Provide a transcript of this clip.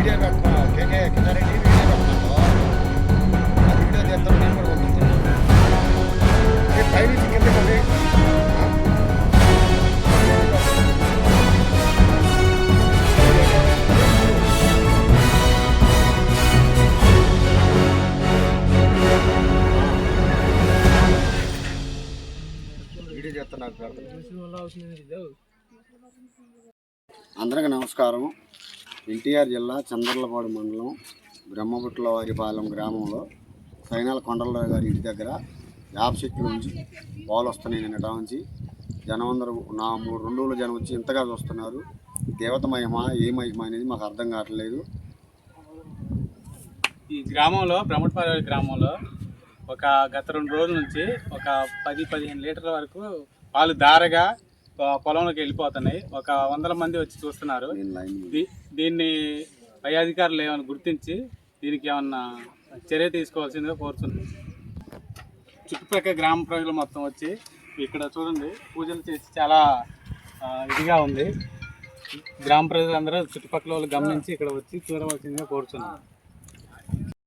Video పెట్టా కేకే కిన్నారెడ్డి video పెట్టాను. ఆ వీడియో చేస్తాను నేను కూడా పంపిస్తాను. పైనుంచి కింద కదా వీడియో చేస్తాను నాకు అందరికీ నమస్కారం. ఎన్టీఆర్ జిల్లా చంద్రలపాడు మండలం బ్రహ్మపుట్ల వారిపాలెం గ్రామంలో సైనాల కొండలరావు గారి ఇంటి దగ్గర యాప చెట్లు ఉంచి పాలు వస్తున్నాయి. నిన్నట నుంచి జనం అందరూ 3 రోజుల జనం వచ్చి ఇంతగా చూస్తున్నారు. దేవత మహిమ ఏ మహిమ అనేది మాకు అర్థం కావట్లేదు. ఈ గ్రామంలో బ్రహ్మపుట్ల గ్రామంలో గత 2 రోజుల నుంచి ఒక 10-15 లీటర్ల వరకు పాలు దారగా పొలంలోకి వెళ్ళిపోతున్నాయి. 100 మంది వచ్చి చూస్తున్నారు. దీన్ని పై అధికారులు ఏమైనా గుర్తించి దీనికి ఏమన్నా చర్య తీసుకోవాల్సిందిగా కోరుతుంది. చుట్టుపక్కల గ్రామ ప్రజలు మొత్తం వచ్చి ఇక్కడ చూడండి పూజలు చేసి చాలా ఇదిగా ఉంది. గ్రామ ప్రజలందరూ చుట్టుపక్కల వాళ్ళు గమనించి ఇక్కడ వచ్చి చూడవలసిందిగా కోరుతున్నాను.